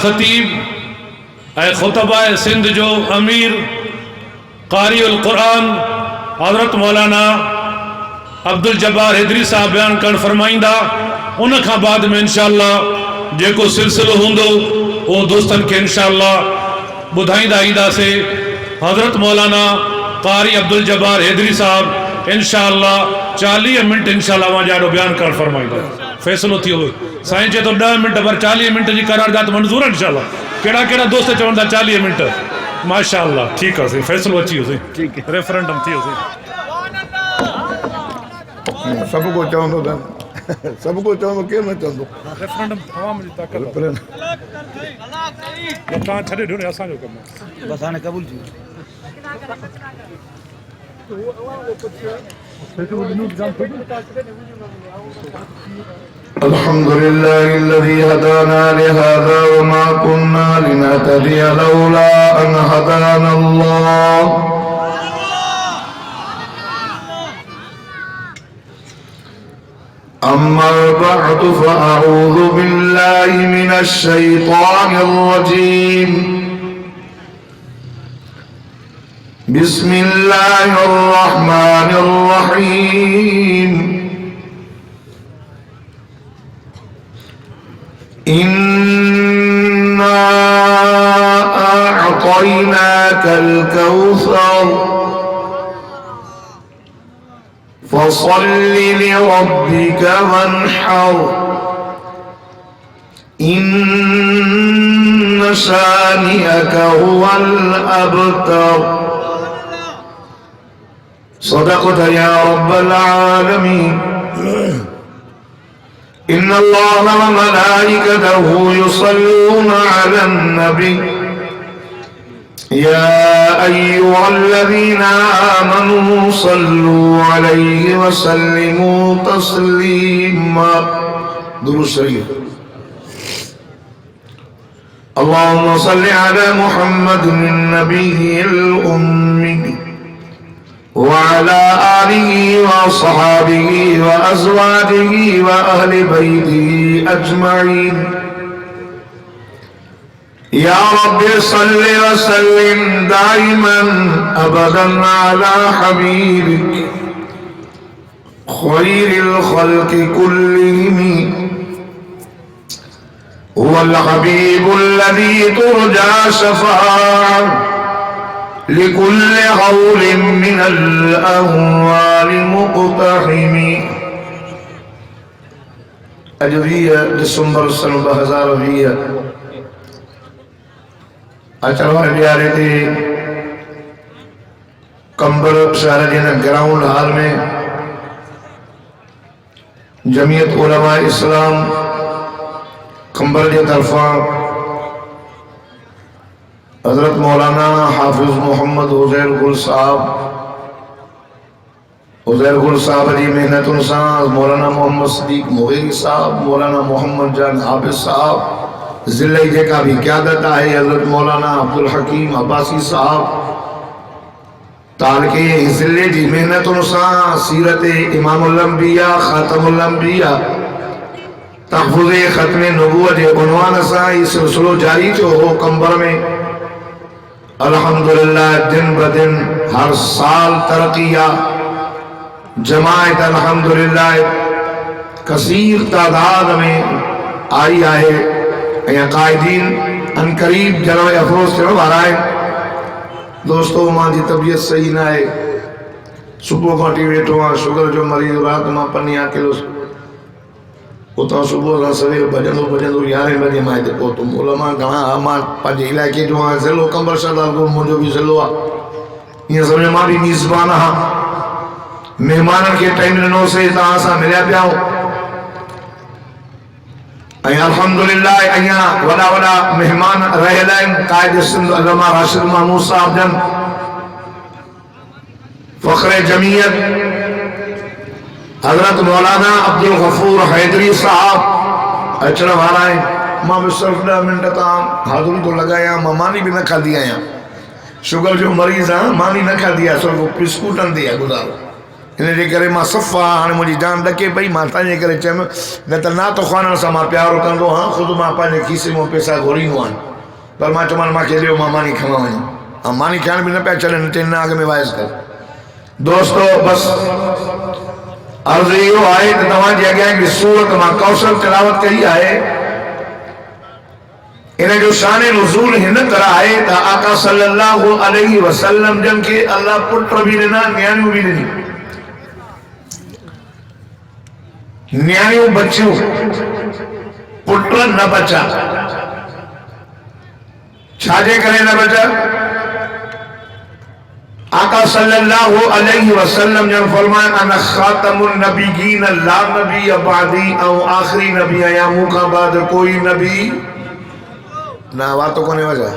खतीब खुतबा सिंध जो अमीर कारी उल कुरान हज़रत मौलाना अब्दुल जब्बार हैदरी साहब बयान कर फरमाइंदा। उन खां बाद में इंशाअल्लाह जेको सिलसिलो हुंदो वो दोस्तन के इंशाअल्लाह बुधाईंदा ईंदासीं। हज़रत मौलाना कारी अब्दुल जब्बार हैदरी साहब इंशाअल्लाह 40 मिनट इंशाअल्लाह वहाँ जाडो बयान कर फरमाइंदा। फैसलो थियो साईं चए तो 10 मिनट पर 40 मिनट की करारदाद मंजूर है इंशाअल्लाह। केड़ा केड़ा दोस्त चवंदा 40 मिनट माशाअल्लाह ठीक है फैसलो अची वियो ठीक है रेफरेंडम थियो सबको चवंदो सबको चवंदो के न चवंदो रेफरेंडम तमाम जी ताकत तव्हां छॾे ॾियो न असांजो कमु आहे बस हाणे क़बूल थी अल्हम्दुलिल्लाहिल्लज़ी हदाना लिहाज़ा वमा कुन्ना लिनहतदिया लौला अन हदानल्लाह। अम्मा बअदु फअऊज़ु बिल्लाहि मिनश शैतानिर रजीम। बिस्मिल्लाहिर रहमानिर रहीम। इन्ना अअतैनाकल कौसर फसल्लि लिरब्बिक वन्हर इन्न शानिअक हुवल अबतर। सदक़त या रब्बल आलमीन। इन्नल्लाह व मलाइकतहु युसल्लूना अलन नबी या अय्युहल्लज़ीना आमनू सल्लू अलैहि व सल्लिमू तस्लीमा। दुरूद शरीफ। अल्लाहुम्मा सल्लि अला मुहम्मदिन नबिय्यिल उम्मी वअला आलिहि व सहाबिहि व अज़वाजिहि व अहलि बैतिहि अजमईन। या रब्बि सल्लि व सल्लिम दाइमन अबदन अला हबीबिक खैरिल खल्क़ि कुल्लिहिम हुवल हबीबुल्लज़ी तुरजा शफ़ाअतुहु लिकुल्लि हौलिन मिनल अहवालि मुक़तहिमी। अॼु 20 दिसंबर सन 2020 अचण वारे ॾियारे ते कंबर शहर जे ग्राउंड हॉल में जमीयत उलमा इस्लाम कंबर जे तरफ़ां हज़रत मौलाना हाफिज़ मोहम्मद उज़ैर गुल साहब जी मेहनतुन सां मौलाना मोहम्मद सदीक मोगेरी साहब मौलाना मोहम्मद जान हाफिज़ साहब ज़िले जी जेका भी क़यादत है हज़रत मौलाना अब्दुल हकीम अब्बासी साहब तालके ज़िले जी मेहनतुन सां सीरत इमामुल अंबिया ख़ातमुल अंबिया तहफ़्फ़ुज़ ख़त्म नबूवत जे उन्वान सां ई सिलसिलो जारी थियो हो कंबर में। अल्हम्दुलिल्लाह दिन ब दिन हर साल तरक्या जमायत अल्हम्दुलिल्लाह कसीर तादाद में आई है। कायदीन अनकरीब जलवा अफरोज थियण वारा आहिनि। दोस्तों मुंहिंजी तबीयत सही न आहे। सुबुह खां वठी वेठो आहियां। शुगर जो मरीज़ रात मां 5 किलो उतां सुबुह खां सवेर भॼंदो 11 बजे मां हिते पहुतुमि। उलमा घणा मां पंहिंजे इलाइक़े जो आहियां। ज़िलो कंबर शहदालपुर मुंहिंजो बि ज़िलो आहे। ईअं सम्झो मां बि मेज़बान आहियां। महिमाननि खे टाइम ॾिनोसीं तव्हां सां मिलिया पिया ऐं अल्हम्दुलिल्लाह अञा वॾा वॾा महिमान रहियल आहिनि। क़ाइद सिंध अल्लामा राशिद महमूद साहब जन फ़ख्र जमीयत हज़रत मौलाना अब्दुल गफूर हैदरी साहब अचण वारा आहिनि। मां बि सिर्फ़ 10 मिनट तां हाज़िरी तो लॻायां। मां मानी बि न खाधी आहियां। शुगर जो मरीज़ आहियां। मानी न खाधी आहे। सिर्फ़ बिस्कुटनि ते आहे गुज़ारो। इन जे करे मां सफ़ा हाणे मुंहिंजी जान ॾके पई मां तव्हांजे करे चयुमि न त ना तो ख़ाननि सां मां प्यार कंदो हाँ ख़ुदि मां पंहिंजे खीसे मां पैसा घुरींदो आहियां पर मां चयोमांनि मूंखे ॾियो मां मानी खवां वञा ऐं मानी खाइण बि न पिया छॾनि टिनि नाग में वाइस कर दोस्तो बसि अर्ज़ु इहो आहे त तव्हांजे अॻियां हिकिड़ी सूरत मां कौशल तिलावत कई आहे इन जो शान नुज़ूल हिन तरह आहे त आका सल्लल्लाहु अलैहि वसल्लम जन खे अल्लाह पुट बि ॾिना न्याणियूं बि ॾिनी न्याणियूं बचियूं पुट न बचा छाजे करे न बचा आका सल्लल्लाहु अलैहि वसल्लम जन फरमाया अना खातमुन नबिय्यीन ला नबी बादी ऐं आखिरी नबी आहियां मूंखां बाद कोई नबी ना वातो कोने वजह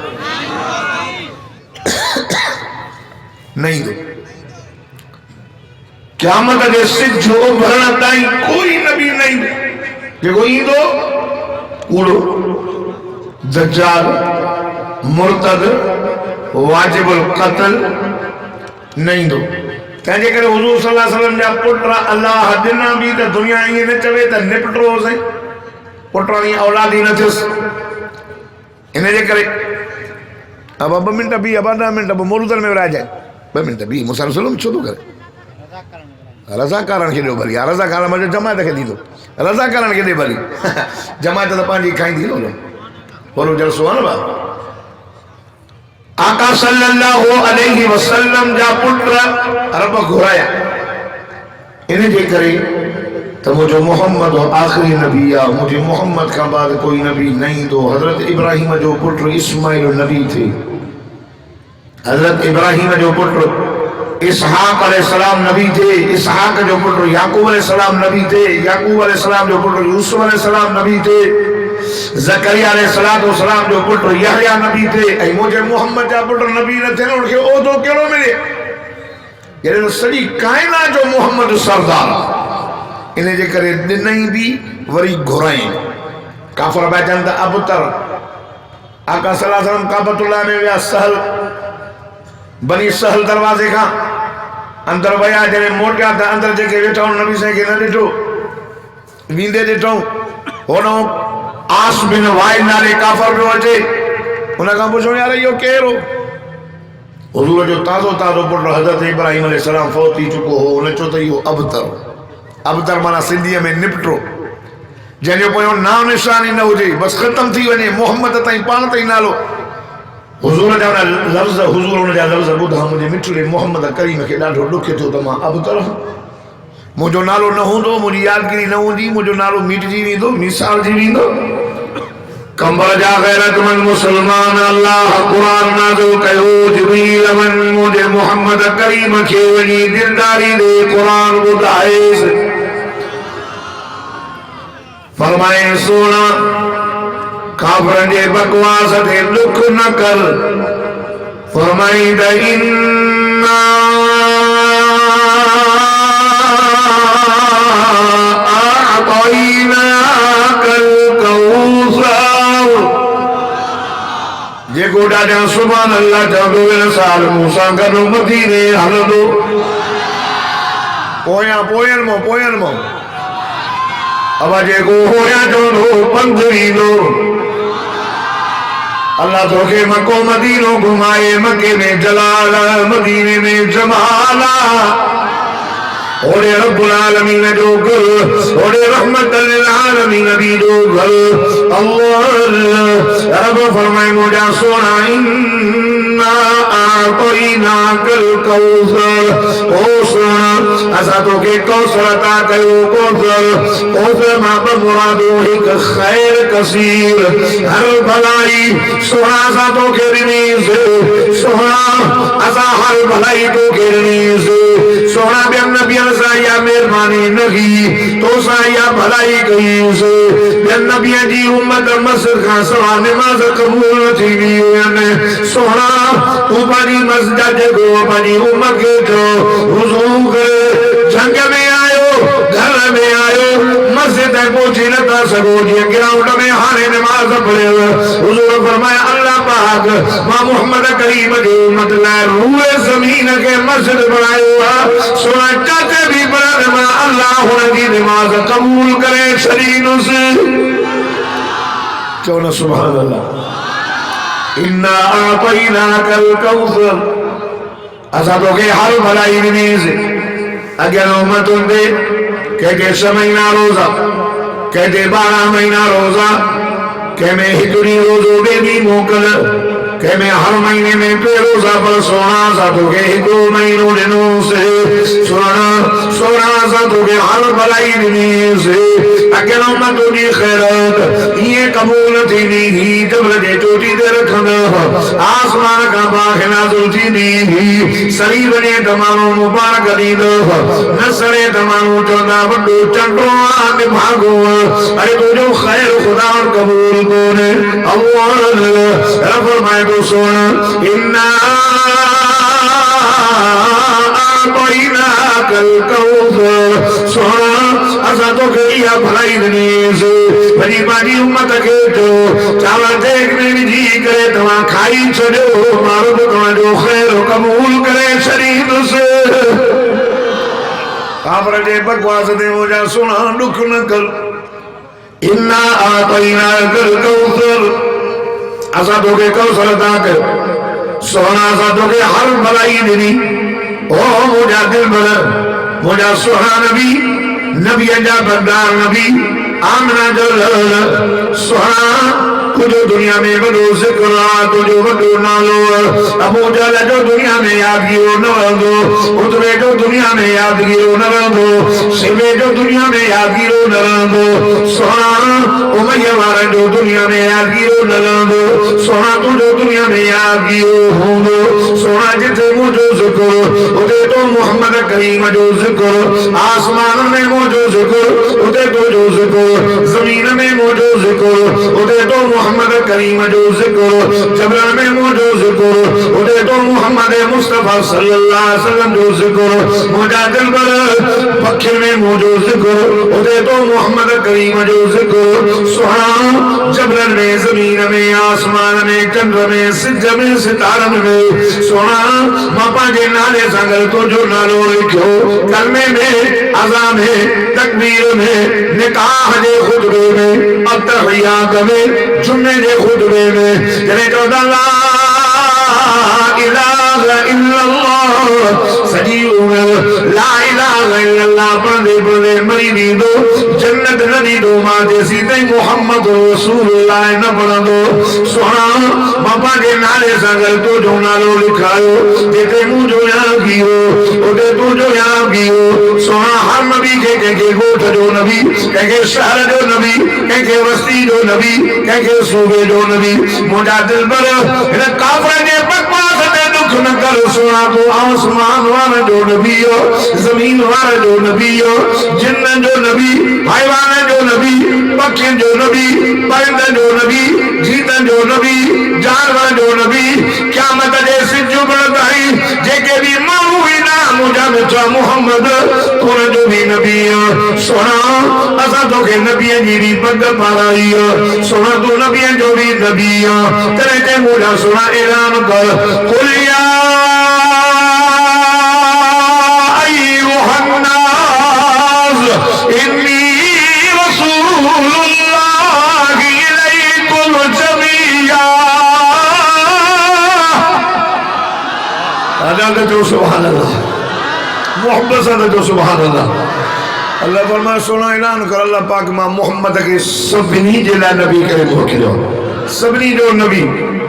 नहीं दो क़यामत के सिज उभरण ताईं कोई नबी नहीं जेको ईंदो कूड़ो दज्जाल मुर्तद वाजिबुल क़त्ल न ईंदो तंहिंजे करे हुज़ूर सल्लल्लाहु अलैहि वसल्लम जा पुट अल्लाह ॾिना बि त दुनिया ईअं न चवे त निपटो हुअसि पुट जी औलाद ई न थियसि इन जे करे अब 2 मिंट बि अब 10 मिंट मुर्दल में विराए जाए 2 मिंट बि मुसलसल छो थो करे रज़ा करण खे ॾियो भली रज़ा करण मज़ो जमायत खे ॾींदो रज़ा करण खे ॾे भली जमायत त पंहिंजी खाईंदी न बोलो जलसो आहे न भाउ आका सल्लल्लाहु अलैहि वसल्लम जा पुट रब घुराया इन जे करे तो मुझे मोहम्मद आखिरी नबी आहे मुझे मोहम्मद का बाद कोई नबी नहीं दो हजरत इब्राहिम जो पुत्र इस्माइल नबी थे हजरत इब्राहिम जो पुत्र इसहाक अलैहिस्सलाम नबी थे इसहाक जो पुत्र याकूब अलैहिस्सलाम नबी थे याकूब अलैहिस्सलाम जो पुत्र यूसुफ अलैहिस्सलाम नबी थे ज़करिया अलैहिस्सलाम जो पुत्र यहया नबी थे ऐं मुझे मोहम्मद जा पुत्र नबी न थे उनके ओहदो कहिड़ो मिले यानी तो सॼी कायनात जो मोहम्मद सरदार इन जे करे ॾिनई बि वरी घुराई काफ़िर पिया चवनि त अबतर आका सल्लल्लाहु अलैहि वसल्लम काबतुल्लाह में विया सहल बनी सहल दरवाज़े खां अंदर विया जॾहिं मोटिया त अंदर जेके वेठा नबी साईं खे न ॾिठो वींदे ॾिठो होॾो आस बिन वाइल नाले काफ़िर पियो अचे उन खां पुछो यार इहो केरु हुज़ूर जो ताज़ो पुटु हज़रत इब्राहिम अलैहिस्सलाम फौत थी चुको हो उन चयो त इहो अबतर माना सिंधीअ में निपटो जंहिंजो पोयों नाम निशान ई न हुजे बसि ख़तम थी वञे मोहम्मद ताईं पाण ताईं नालो हुज़ूर जा लफ़्ज़ हुज़ूर उन जा लफ़्ज़ ॿुधा मुंहिंजे मिठड़े मोहम्मद करीम खे ॾाढो ॾुख थियो त मां अबतर मुझो नालो न होंदो मुझी यादगिरी न होंदी मुझो नालो मिटजी वेंदो मिसाल जी वेंदो कंबर जा गैरतमंद मुसलमान अल्लाह कुरान नाज़िल कयो जिब्रील मन मुझे मोहम्मद करीम खे वञी दिलदारी दे कुरान ॿुधाएसि फरमाए सोना काफ़िरनि जे बकवास ते दुख न कर फरमाई त इन्ना जेको ॾाढा सुभान अल्लाह चवंदो इन साल मूंसां गॾु मदीने हलंदो पोयनि मां अब जेको होया चवंदो पंधु ईंदो अल्लाह तोखे मको मदीनो घुमाए मके में जलाल मदीने में जमाला ओड़े रब्बुल आलमीन जो घर ओड़े रहमतुल लिल आलमीन भी जो घर अल्लाह रब फरमाए मुझा सोना इन्ना आतईनाकल कौसर ओ सोना असा तो के कौसर अता कयो कौसर मां बमुरादो एक खैर कसीर हर भलाई सोना सा तो के ॾिनी सोना असा हर भलाई तो के ॾिनी सोना ॿियनि नबियनि सां इहा महिरबानी न की तो सां इहा भलाई कईसि ॿियनि नबियनि जी उम्मत मस्जिद खां सवाइ निमाज़ क़बूल न थींदी हुयनि सोना तूं पंहिंजी मस्जिद जेको पंहिंजी उम्मत खे चओ वुज़ू करे जंग में आयो घर में आयो मस्जिद पहुची नथा सघो जीअं ग्राउंड में हाणे निमाज़ पढ़ियो हुज़ूर फरमाया अल्लाह पाक पाक मां मोहम्मद करीम जो मतलब रूए जमीन के मस्जिद बनायो सोना चाचे भी बना मां अल्लाह उनकी नमाज कबूल करे शरीन से चौना सुभान अल्लाह इन्ना आतैना कल कौसर असा तो के हर भलाई निज अगर उम्मत दे कहते 6 महीना रोजा कहते 12 महीना रोजा कह में हिजरी रोजो बेबी मोकल कह में हर महीने में पे रोजा पर सोना साधु के 2 महीनों दिनों से सोना साधु के हर भलाई दिनी से अगर उम्मत की खैरत ये कबूल थी नहीं जब लगे चोटी दे रखना आसमान का बाग नाजुल थी नहीं शरीर ने तमाम मुबारक दीद नसरे तमाम चौदह बड़ो चंडो आने भागो अरे तो जो खैर खुदा और कबूल कोने अल्लाह फरमाए तो सुन इन्ना आतैना कल कौसर सोना असा तो किया भलाई नहीं से बड़ी बाजी उम्मत के तो चावल देखने में जी करे तो खाई छोड़ो मारो तो जो खैर कबूल करे शरीर से आप रटे बकवास दे हो जा सुना दुख न कर इन्ना आतैना कल कौसर असा तो के कौसर दा कर सोना असा तो के हर भलाई देनी ओ मुझा दिल बदर मुझा सोना नबी नबी अजा बरदार नबी आमना जो सोना तुझो दुनिया में बड़ो जिक्र तुझो बड़ो नालो अबू जहल जो दुनिया में यादगिरो न रहो उतरे जो दुनिया में यादगिरो न रहो शिवे जो दुनिया में यादगिरो न रहो सोना उमैया वाला जो दुनिया में यादगिरो न रहो सोना तुझो दुनिया में यादगिरो हो सोना जिथे मुझो जिक्र उते तो मोहम्मद करीम जो जिक्र आसमान में मुझो जिक्र उते तो जो जिक्र जमीन में मुझो जिक्र उते तो मोहम्मद करीम जो जिक्र जबल में मुझो जिक्र उते तो मोहम्मद मुस्तफा सल्लल्लाहु अलैहि वसल्लम जो जिक्र मुझा दिल पर पक्के में मुझो जिक्र उते तो मोहम्मद करीम जो जिक्र सुहा जबल में जमीन में आसमान में चंद्र में सिज में सितारन में सोना मापा के नाले संगल तो जो नालो लिखो कलमे में अज़ा में तकबीर में निकाह दे खुतबे में अतहियात में जुम्मे दे खुतबे में जने तो ला इलाहा इल्लल्लाह सजी ला इलाहा इल्लल्लाह पढ़े मरी दी दो जन्नत नदी दो मां जैसी तई मोहम्मद रसूलुल्लाह न पढ़ दो सोना बाबा के नाले संगल तो जो नालो लिखायो जेते मुझो यहाँ गियो उते तू जो यहाँ गियो सोना हर नबी के गोठ जो नबी के शहर जो नबी के बस्ती जो नबी के सूबे जो नबी मुझा दिल पर काफर के बकवास दे दुख न कर सोना तो आसमान वाला जो नबी हो जमीन वाला जो नबी हो जिन्न जो नबी हैवान जो नबी पक्षी जो नबी परिंदा जो नबी जीता जो नबी जानवर जो नबी क्या मत जैसे जो बढ़ाई जेके भी मामू भी ना मुझा बचा मोहम्मद तोरा जो भी नबी सोना असा तो के नबी जी पग पाराई सोना तो नबी जो भी नबी तेरे के मुझा सोना ऐलान कर कुलिया जो सुभान अल्लाह मोहब्बत से जो सुभान अल्लाह अल्लाह फरमाए सोना ऐलान कर अल्लाह पाक मां मोहम्मद के सबनी जिला नबी करे मोकिलो सबनी जो नबी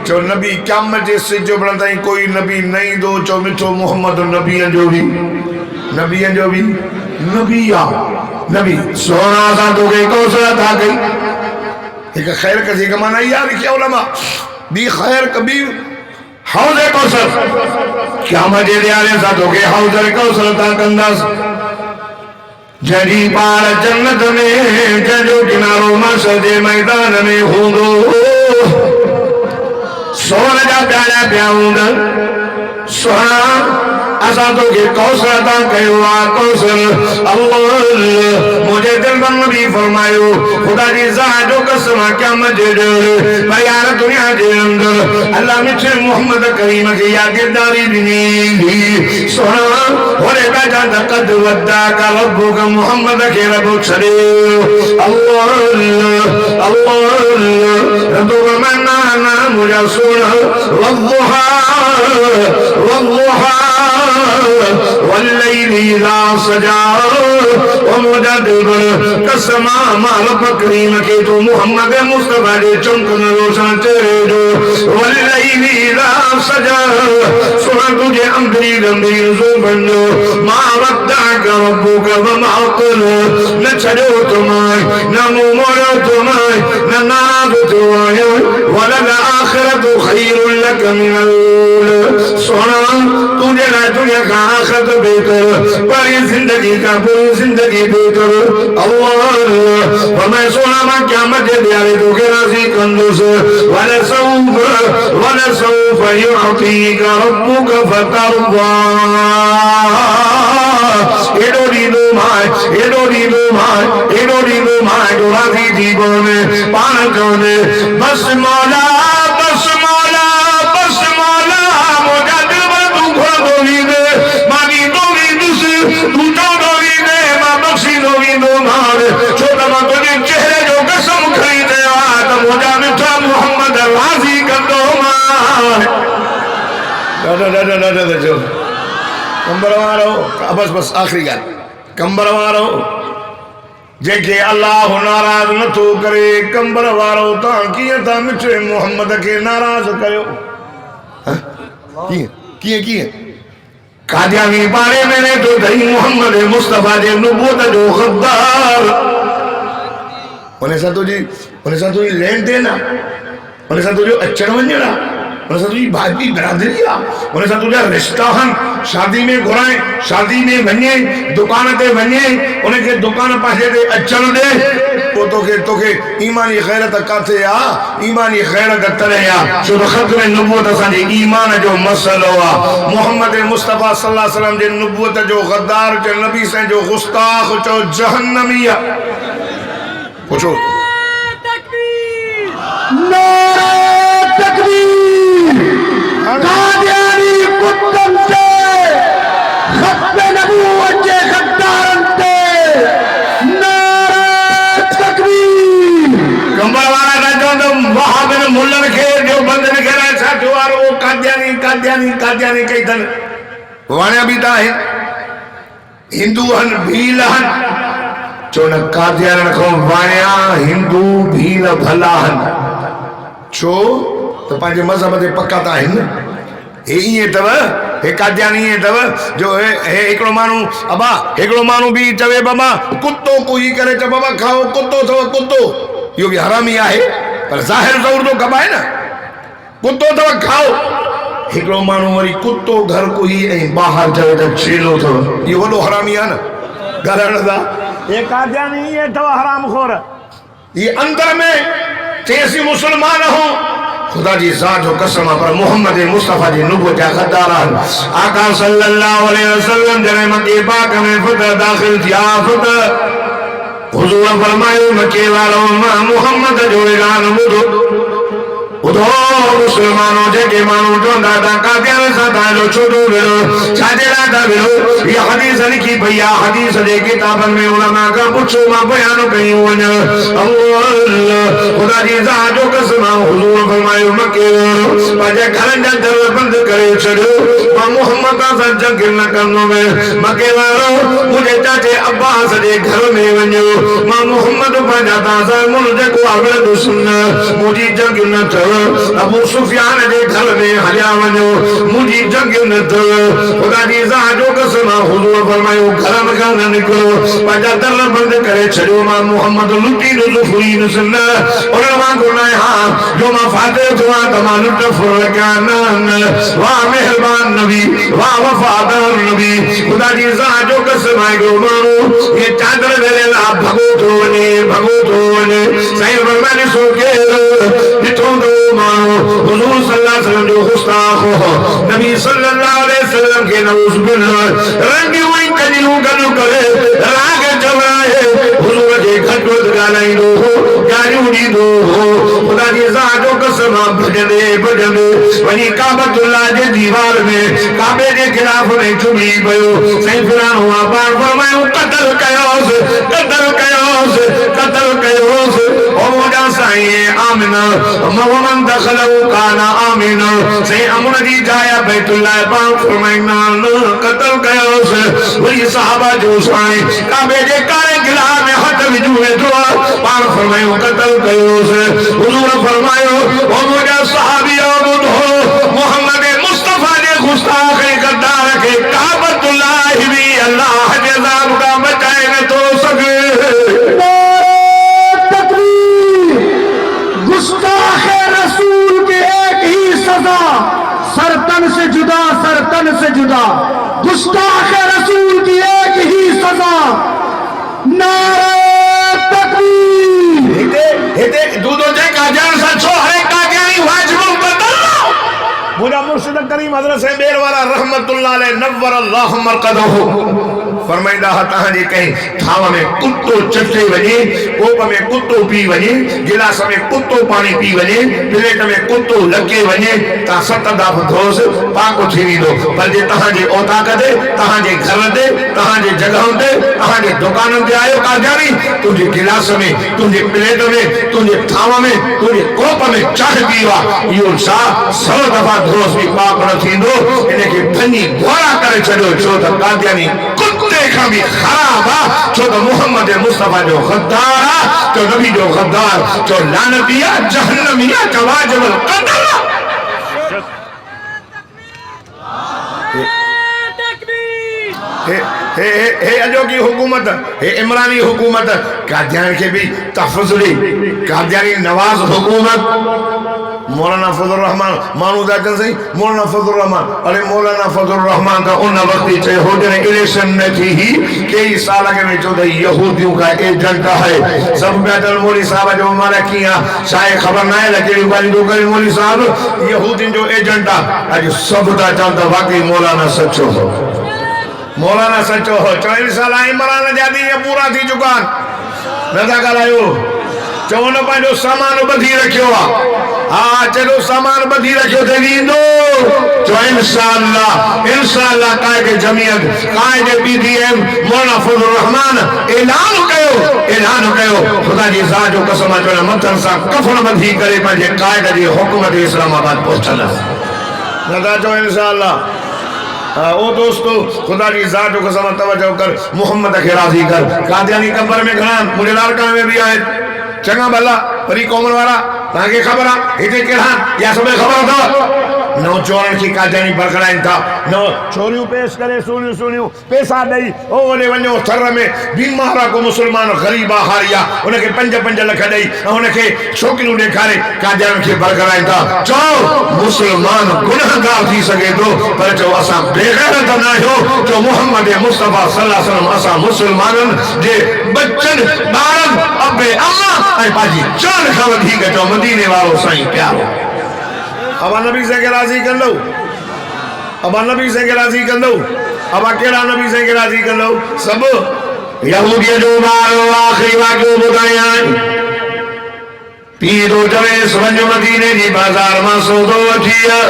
क़यामत जे सिज जो बनदाई कोई नबी नहीं दो चो मिठो मोहम्मद नबी जो भी नबी नबी सोना सा तो के कौसर था गई एक खैर कसी का माना यार क्या उलमा बी खैर कभी हौज़े कौसर क्या मजे दियाले साथों के हौज़े कौसर था कंदास जड़ी पार जन्नत में जजो किनारों मस्जिद मैदान में हूंदो सोन जा प्यारा प्याऊंद सोना असा तो के कौसर अता कयो आ कौसर अल्लाह मुझे दिल में नबी फरमायो खुदा जी ज़ात जो कसम क्या मजे पर यार दुनिया के अंदर अल्लाह मिठे मोहम्मद करीम की याददारी दी सोना होरे का जान कद वदा का रब्बु का मोहम्मद के रब्बु छरे अल्लाह अल्लाह रब्बु मन्ना ना मुझे सोना वल्लुहा वल्लुहा वल्लैली इज़ा सजा कसमा माल करीम के तो मोहम्मद मुस्तफा के चमकन रोशन चेहरे जो वल्लैली इज़ा सजा सुना तुझे अंदरी गंभीर जो बनो मा वद्दाका रब्बुका वमा क़ला न छड़ो तुम्हारे न मोड़ो तुम्हारे न नाद तुम्हारे वलल आखिरतु खैरुल लक मिनल सोना तुझे ना तुझे का आखिरत बेहतर पर ये जिंदगी का पूरी जिंदगी बेहतर अल्लाह मैं सोना मैं क्या मजे दियारे तो के राजी कंदूस वला सौफ युअतीका रब्बुका फतरदा एडोरी दो माय राजी जीवन पान जोने बस मौला बस मौला बस मौला मोजा दिल में दुख दोगी दे मानी दोगी दुस दूजा दोगी दे मां बख्शी दोगी दो मार छोटा मां तुझे चेहरे जो कसम खरीदे आ तो मोजा मिठा मोहम्मद राजी कर दो मार दादा जो कंबर वारो बस आखिरी गाल कंबर वारो जेके अल्लाह नाराज न तो करे कंबर वारो ता किए ता मिठे मोहम्मद के नाराज कयो किए कादियानी बारे में तो दही मोहम्मद मुस्तफा जे नबूवत जो गद्दार उन्हें सा तुझी लेन देना उन्हें सा तुझो अचण वञणा उन्हें सा तुझी भाई बरादरी आ उन्हें सा तुझा रिश्ता हन शादी में घुराए शादी में वञे दुकान ते वञे उन्हें के दुकान पासे ते अचण दे वो तो के ईमानी खैरत काथे आ ईमानी खैरत तरे आ छो खत्म नबूवत असांजे ईमान जो मसलो आ मोहम्मद मुस्तफा सल्लल्लाहु अलैहि वसल्लम जे नबूवत जो गद्दार जो नबी से जो गुस्ताख जो जहन्नमी आ पूछो नारे तकबीर कादियानी कुत्तम से खत्म नबूवत के गद्दारन ते नारे तकबीर कंबरवाला का जो वहां में मुल्लन के जो बंदन के रहा साथी वार वो कादियानी कई धन वाणिया भी ता है हिंदू हन भील हन चोन कादियान को वाणिया हिंदू भील भला हन छो तो पांचे मजहब दे पक्का ता है हे ये तव हे कादियानी ये तव जो हे एकड़ो मानू अबा एकड़ो मानू भी चवे बाबा कुत्तो कोई करे च बाबा खाओ कुत्तो तो कुत्तो यो भी हरामी आहे पर जाहिर तौर तो कबा है ना कुत्तो तो खाओ एकड़ो मानू वरी कुत्तो घर को ही ए बाहर चवे त छेलो तो ये वडो हरामी आ ना घरण दा ये कादियानी ये तो हरामखोर ये अंदर में तेसी मुसलमान हो खुदा जी जात जो कसम पर मोहम्मद मुस्तफा जी नबूवत का गद्दार आका सल्लल्लाहु अलैहि वसल्लम जने मक्के पाक में फतह दाखिल किया फतह हुजूर फरमायो मक्के वालों मोहम्मद जो ऐलान उधो मुसलमानों जेके मानू चोंदा ता कादियान सा तालो छोटो भेरो छाजेला ता भेरो ये हदीस लिखी भैया हदीस जे किताबन में उलमा का पूछो मा बयान कई वन अल्लाह खुदा जी जा जो कसम हुजूर फरमायो मक्के पाजे घरन जा दर बंद करे छड़ो मा मोहम्मद सा जंग न करनो में मक्के वालो मुझे चाचे अब्बास जे घर में वञो मा मोहम्मद पाजा ता सा मुझे को अगल दुश्मन मुझी जंग न अबू सुफियान के घर में हलिया वञो मुझी जंग न खुदा जी जा जो कसम हुजूर फरमायो घर में न निकलो पंहिंजा दर बंद करे छड़ियो मां मोहम्मद लुटी न ज़ुफरी न सुन और मां गुनाह हां जो मां फाते दुआ तमा लुट फुरकान वाह मेहरबान नबी वाह वफादार नबी खुदा जी जा जो कसम आयो मानो ये चादर मेरे ला भगो तो ने सही फरमाने सो के मिठो मानो हुजूर सल्लल्लाहु अलैहि वसल्लम जो गुस्ताख हो नबी सल्लल्लाहु अलैहि वसल्लम के नऊज़ बिल्लाह रंगी हुई कलियों गलू करे राग चवराए हुजूर के खटवत गालाई दो गाली दो खुदा की ज़ातो कसम भजने भजने वही काबतुल्लाह के दीवार में काबे के खिलाफ में चुमी पयो सही फिरान हुआ बार फरमायो कत्ल कयोस ओ मुजा साईं आमिना मोहम्मद दखलहु काना आमिना सही अमन दी जाया बैतुल्लाह पाक फरमाइना कत्ल कयोस वही सहाबा जो साईं काबे के काले खिलाफ में हाथ विजुए दुआ पाक फरमायो कत्ल कयोस हुजूर फरमायो ओ मुजा सहाबियों बुधो मोहम्मद मुस्तफा ने गुस्ताख गद्दार के काबतुल्लाह भी अल्लाह के ज़ाब का बचाए न तो सके गुस्ताख रसूल की एक ही सजा सरतन से जुदा गुस्ताख रसूल की एक ही सजा नारे तकबीर हेते दूधो जे काजान सचो हरे काजानी वाजिबुल बदल्लो मुजा मुर्शिद करीम हजरत से बेर वाला रहमतुल्लाह अलैहि नव्वर अल्लाह मरकदहु फरमाइंदा तहां जे कहीं थाव में कुत्तो चटे वने कोप में कुत्तो पी वने गिलास में कुत्तो पानी पी वने प्लेट में कुत्तो लगे वने ता सत दाफ धोस पाको थी दो पर जे तहां जे औताकत तहां जे घर दे तहां जे जगह दे तहां जे दुकान दे आयो काजानी तुझे गिलास में तुझे प्लेट में तुझे थाव में तुझे कोप में चाह पीवा यो सा 100 दफा धोस भी पाक न थींदो इने के धनी घोड़ा करे छडो छो त काजानी कुत्ते का भी खराब छो तो मोहम्मद मुस्तफा जो गद्दार तो नबी जो गद्दार जो लानतिया जहन्नमिया जवाजबल कत्ल हे अजो की हुकूमत हे इमरानी हुकूमत कादियान के भी तहफ़्फ़ुज़ कादियानी नवाज हुकूमत मौलाना फजल रहमान मानू जाकर सही मौलाना फजल रहमान अरे मौलाना फजल रहमान का उन वक्त चे होटल इलेक्शन में थी ही कई साल के में जो यहूदियों का एजेंट है सब बैठल मौली साहब जो हमारा किया शायद खबर ना है लेकिन वाली दो करे मौली साहब यहूदियों जो एजेंट आज सब दा चलता वाकई मौलाना सच्चो हो मौलाना सच्चो हो 24 साल इमरान जादी ये पूरा थी जुगान नदा गलायो चवण पांजो सामान बधी रखियो हाँ चलो सामान बधी रखियो थे नींदो तो इंशाअल्लाह काय के जमीयत काय के पीडीएम मौलाना फजल रहमान ऐलान कयो खुदा जी ज़ात जो कसम जो मतन सा कफन बधी करे पंहिंजे कायद जी हुकूमत इस्लामाबाद पहुंचल नदा जो इंशाअल्लाह ओ दोस्तों खुदा की ज़ात जो कसम तवज्जो कर मोहम्मद के राजी कर कादियानी कब्र में घणा मुझे लाड़का में भी आए चंगा भला परी कौमन वाला ताके खबर आ इते केड़ा या सबे खबर था नो चोरन की काजानी बरकराइन था नो छोरियों पेश करे सुनियो पैसा दई ओ वने वनो थर में बीमारा को मुसलमान गरीबा हारिया उनके 5 लाख दई उनके छोकरियों देखारे काजान के बरकराइन था चो मुसलमान गुनाहगार थी सके तो पर जो असा बेगैरत ना हो जो मोहम्मद मुस्तफा सल्लल्लाहु अलैहि वसल्लम असा मुसलमानन जे बच्चन बारन अबे अम्मा आई बाजी चाल खबर थी के जो मदीने वालो साईं प्यारो अब नबी से के राजी कर लो अब नबी से के राजी कर लो अब अकेला नबी से के राजी कर लो सब यहूदी जो मारो आखिरी वाक्य बताया पीरो जवे समझ मदीने जी बाजार में सौदो वठिया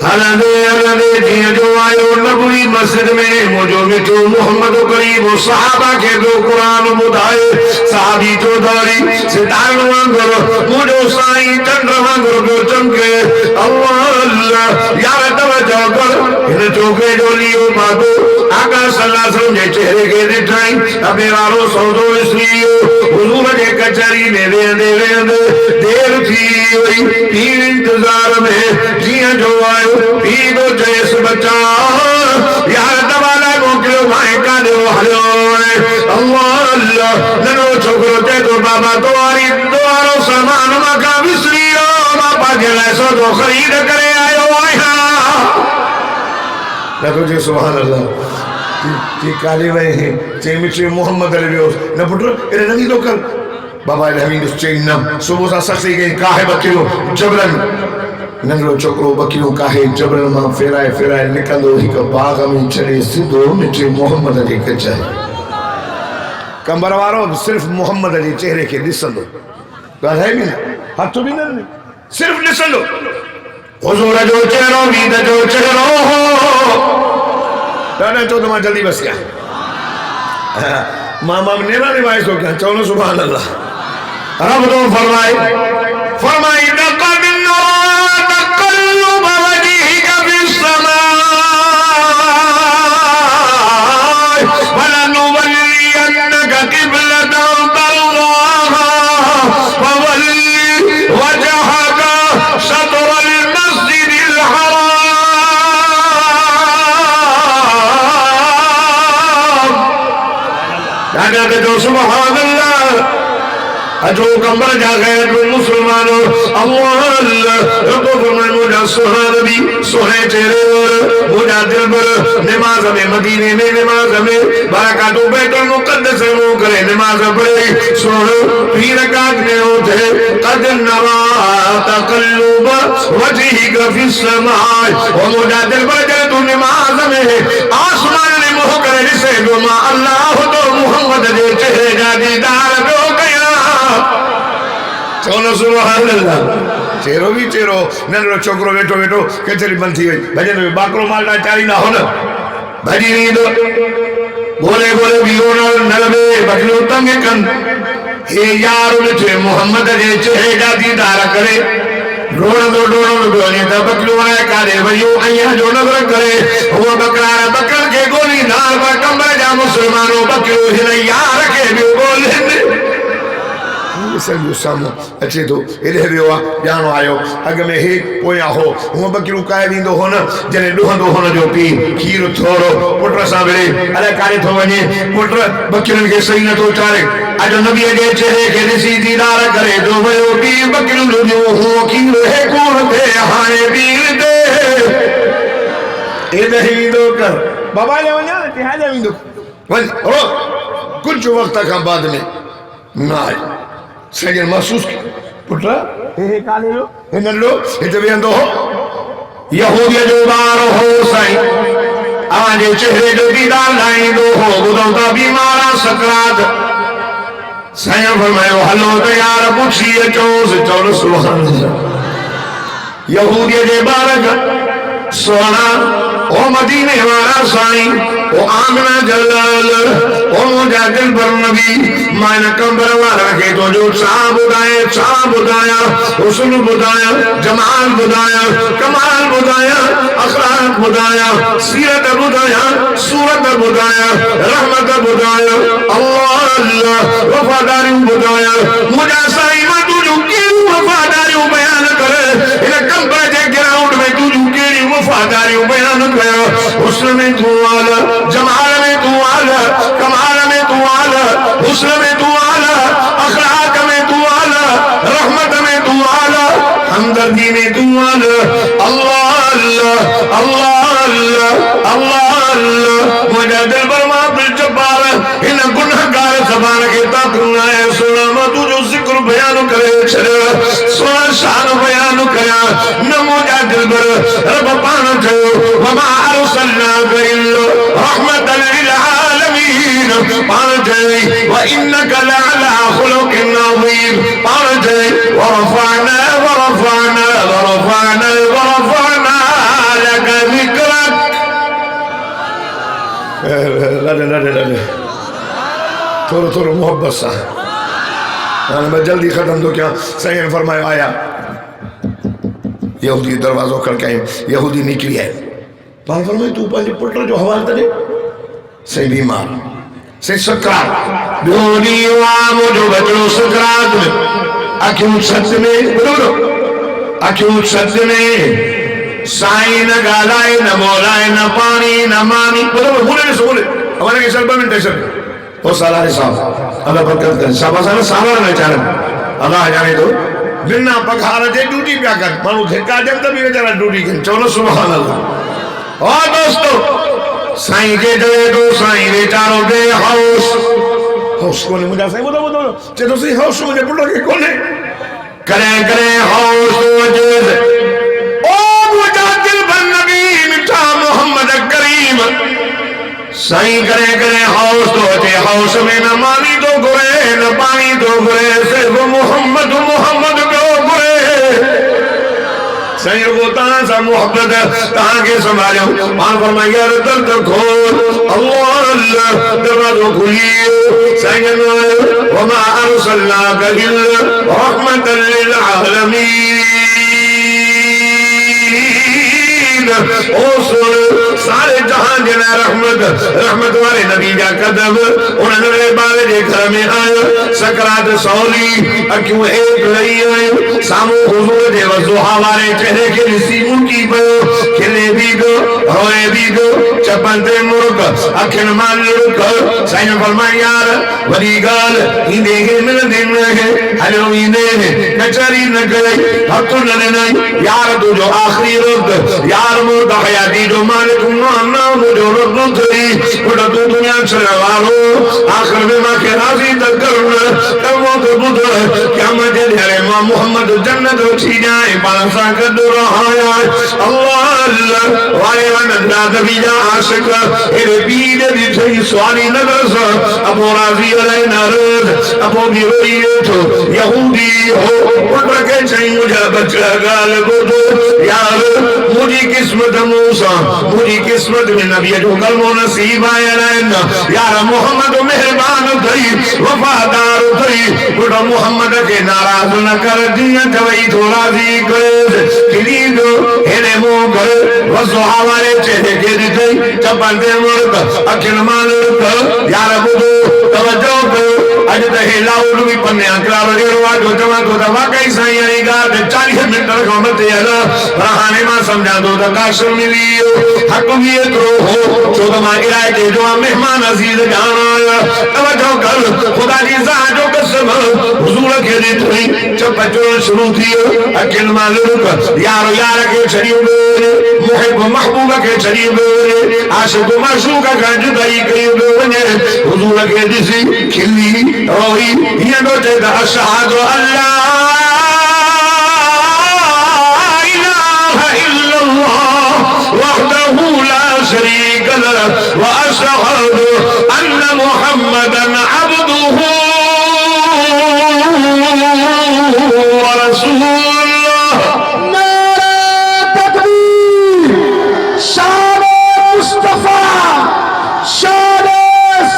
हलंदे जिया जो आयो नबी मस्जिद में मुझो मिठो मोहम्मद करीम सहाबा के दो कुरान बुधाए साहबी जो दारी सितार वांगुर मुझो साईं चंद्र वांगुर जो चमके अल्लाह यार तवज्जो कर इन चोके जो लियो बातो आका सल्लल्लाहु अलैहि वसल्लम जे चेहरे के दिखाई अबे वालो सौदो इसलिए हुजूर के कचहरी में वेंदे देर थी हुई तीन इंतजार में जिया जो आयो पीदो जैस बचा यार दवाला मोकलो भाई का दो हलो अल्लाह ननो छोकरो ते तो बाबा दोआरी दोआरो सामान मका विसरियो बाबा के लासो तो खरीद करे आयो आया लगो जे सुभान अल्लाह ती काली वे चे मिचे मोहम्मद अली न पुत्र एरे नहीं लोकल बाबा हमीद चैन सुबह सा सख्ती के काहे बकियो जबरन नंढड़ो छोकिरो बकरियूं काहे जबरन मां फेराए फेराए निकिरंदो हिकु बाग़ में छॾे सिधो मिठे मोहम्मद जे कच कंबर वारो सिर्फ़ मोहम्मद जे चेहरे खे ॾिसंदो ॻाल्हाए बि न हथ बि न सिर्फ़ ॾिसंदो हुज़ूर जो चेहरो वीद जो चेहरो ॾाढा चओ त मां जल्दी बस कयां मां नेरा निभाए थो कयां चओ न सुभान अल्लाह रब तो फरमाए सुभान अल्लाह अजो कंबर जा गैर मुसलमानों अव्वल रब फरमाए मुझा सोहरा नबी सोहे चेहरे और मुझा दिल पर नमाज में मदीने में नमाज में बरकातों बैतुल मुक़द्दस में करे नमाज पढ़े सोहरा तीन रकात में होते कद नवा तकल्लुब वजहिक फिस समाए और मुझा दिल पर जब तू नमाज में आसमान ने मुँह करे जिसे दुआ अल्लाह तो मोहम्मद जे चेहरे जा दीदार दो गया चलो सुभान अल्लाह चेहरो भी चेहरो नंढड़ो छोकरो वेठो वेठो कचरी बंद थी वई भजन में बाकरो मालडा चालींदा हो न भजी ईंदो बोले बोले बियो नलबे बकरियूं तंग कन हे यार मिठे मोहम्मद जे चेहरे जा दीदार करे ढोड़ंदो वञे त बकरियूं आए काॾे वञो अञा जो नज़र करे उहो बकरनि खे ॻोल्ही नाल पर कंबर जा मुसलमानों बकरियूं हिन यार खे बि ॻोल्हिनि सॼो साम्हूं अचे थो हेॾे वियो आहे ॼाणो आयो अॻ में हे पोयां हो हूअं बकरियूं काए ॾींदो हो न जॾहिं ॾुहंदो हुनजो पीउ खीर थोरो पुट सां विड़े अलाए काॾे थो वञे पुट बकरियुनि खे सही नथो चाढ़े अॼु नबीअ जे चेहरे खे ॾिसी दीदार करे थो वियो पीउ बकरियूं ॾुधियूं हूअं खीर हे कोन थिए हाणे पीउ ते हेॾे ईंदो कर बाबा ॾे वञा हेॾे ईंदो वञ हो कुझु वक़्त खां बाद में न आयो सॼण महसूस पुट हे काने जो हे नंढो हिते वेहंदो हो यहूदीअ जो ॿार हो साईं अव्हांजे चेहरे जो दीदार लाहींदो हो ॿुधो त बीमार आहे सकरात साईं फरमायो हलो त यार पुछी अचोसि चओ न सुभान अल्लाह यहूदीअ जे ॿार खां सोना ओ मदीने वाला साईं ओ आमना जलाल ओ मुझा दिल पर नबी माना कंबर वाला के तो जो सा बुदाया हुस्न बुदाया जमाल बुदाया कमाल बुदाया अखलाक बुदाया सीरत बुदाया सूरत बुदाया रहमत बुदाया अल्लाह अल्लाह वफादारी बुदाया मुझा साईं मा तुझो केड़ी वफादारी बयान करे इन कंबर जे ग्राउंड में तुझो केड़ी वफादारी बयान कया हुस्न में तू आला जमाल में तू आला कमाल में तू आला हुस्न में तू आला अखलाक में तू आला रहमत में तू आला हमदर्दी में तू आला अल्लाह अल्लाह अल्लाह अल्लाह अल्लाह अल्लाह मुझे दिल पर माफिल जब्बार इन गुनहगार ज़बान के ताकना है सुना मैं तुझो जिक्र बयान करे छड़े सुना शान बयान कया न मुझे दिल पर रब पान जो वमा अरसलनाका इल्ला रहमतल लिल आलमीन पान जाए व इन्नका लअला खुलुकिन अज़ीम पान जाए व रफअना लक ज़िक्रक लड़े थोड़ो मोहब्बत सा मैं जल्दी खत्म तो क्या सही फरमाया आया यहूदी दरवाजो खड़काए यहूदी निकली है पान फरमाए तू पंहिंजे पुट जो हवाले करे सही बीमार से सकरात बियोनी वा मुझो बचो सकरात में अखियूं सच में बोलो अखियूं सच में साईं न गालाए न मोलाए न पानी न मानी बोलो बोले हमारे के सब में टेंशन ओ सालारे साहब अल्लाह बरकत करे शाबाश सारा न चाहे अल्लाह जाने दो बिना पघार जे ड्यूटी पिया कर मानू ठेका जब तक भी बेचारा ड्यूटी कर चलो सुभान अल्लाह और दोस्तों साईं के दे दो साईं बेचारो दे हाउस कोने मुझे साईं बोलो चलो सही हाउस मुझे पुटो के कोने करे हाउस तो सही करे करे हौस तो थे हौस में न मानी तो घुरे न पानी तो घुरे सिर्फ मोहम्मद मोहम्मद को घुरे सही वो सा मोहब्बत कहाँ के संभालो मान फरमाया दर्द खोल अल्लाह दरवाज़ो खुलिए सही वमा अरसलनाका इल्ला रहमतल लिल आलमीन ओ सारे जहां जना रहमत रहमत वाले नबी जा कदम उन्होंने बारे जे घर में आयो सकरात सौली अक्यों एक लई आयो सामो हुजूर दे वजुहा वाले चेहरे के ऋषि मुकी पयो खिले भी गो होए भी गो चपंते मुर्ग अखिन मान लुक साईं फरमाया यार वरी गाल इंदे के मिल दिन है हलो इंदे कचरी न गई हक न नहीं यार तू जो आखिरी रोज यार मुर्द हयाती जो मालिक ना मुझे रोज थी उड़ा तू दुनिया चलवालो आखिर में मां के राजी तक करना कमो तो बुध क्या मजे धरे मां मोहम्मद जन्नत उठी जाए पासा कर रहा है अल्लाह अल्लाह वाले वंदा दबिया आशिक ए बीद दी थई स्वाली नगर स अबो राजी अलै नारद अबो बिरोई तो यहूदी हो उठ के चाहिए मुझे बच्चा गाल बुध यार मुझी किस्मत मूसा मुझी किस्मत में नबी जो कलमो नसीब आया ना यार मोहम्मद मेहरबान थई वफादार थई बुढ़ा मोहम्मद के नाराज न कर दिया जवई तो राजी करे किली दो हेले मो घर वसुहा वाले चेहरे के दी चपंदे मुर्ग अखिल मालूक यार बुधो तवज्जो करो अज त हेलाउड भी पन्ने अकरार रेवा जो जमा तो दवा कई साईं आई गा 40 मिनट रखो मत यार रहाने मां समझा दो त काशर मिलियो हक भी तो हो जो त मां इराए के जो मेहमान अजीज जाना तवज्जो कर खुदा की जान जो कसम हुजूर के दी थई चपचो शुरू थियो अखिल मालूक यार यार के छड़ियो मुहिब महबूब के छड़ियो आशिक माशूक का जुदाई करियो हुजूर के दिसी खिली रोई ये दोते अशहदु अल्ला इलाहा इल्लल्लाह वहदहु ला शरीक लहु व अशहदु अन्न मुहम्मदन अब्दुहु व रसूलुहु नारे तकबीर शान मुस्तफा शान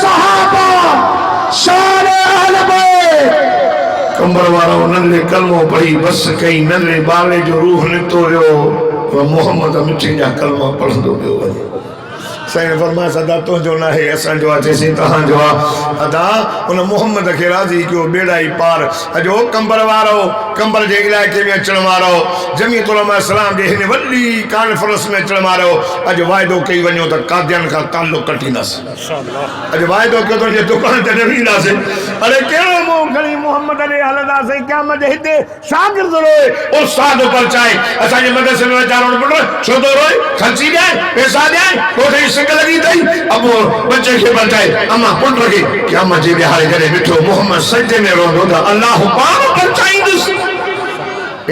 सहाबा शान अहले बैत कंबर वारो नन्हे कलमो पढ़ी बस कई नन्हे बाले जो रूह नितो रहो वो मोहम्मद मिठी जा कलमा पढ़ंदो पियो वञे साईं फरमाया सदा तुंहिंजो न आहे असांजो आहे जेसीं तव्हांजो आहे अदा उन मोहम्मद खे राज़ी कयो बेड़ा ई पार अॼु हो कंबर वारो कंबर जे इलाइक़े में अचण वारो जमीयत उलमा इस्लाम जे हिन वॾी कॉन्फ्रेंस में अचण वारो अॼु वाइदो कई वञो त कादियान खां ताल्लुक़ कटींदासीं अॼु वाइदो कयो तुंहिंजे दुकान ते न वेंदासीं अरे कहिड़ो मुंहुं खणी मोहम्मद ॾे हलंदासीं क़यामत जे हिते शागिर्द रोए उस्ताद परचाए असांजे मदरसे में वीचारो पुट छो थो रोए ख़र्ची ॾियां पैसा ॾियां कोठे सिक लगी थई अबो बच्चे के बचाए अम्मा पुट के क्या मजे बिहारे जड़े मिठो मोहम्मद सज्जे में रोंदो था अल्लाह पाक बचाईंदुस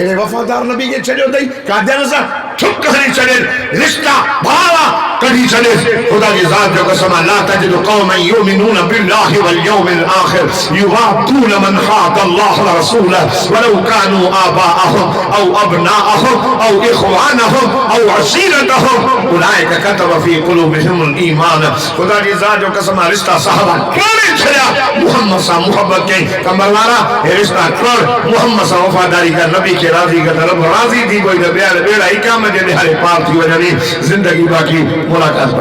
एरे वफादार नबी के छड़ियो थई कादियान सा ठुक हरी चढ़े रिश्ता भावा कड़ी चढ़े खुदा की जात जो कसम ला तजिद कौमन युमिनून बिल्लाहि वल यौमिल आखिर युवातून मन खात अल्लाह व रसूलहु वलौ कानू आबाअहुम औ अबनाअहुम औ इखवानहुम औ अशीरतहुम उलाइक कतब फी कुलूबिहिमुल ईमान खुदा की जात जो कसम रिश्ता साहबा कोने छड़या मोहम्मद सा मोहब्बत के कमरवारा ये रिश्ता कर मोहम्मद सा वफादारी का नबी के राजी का रब राजी थी कोई बेड़ा ही काम जे हारे पार थी वञे जिंदगी बाक़ी मुलाकात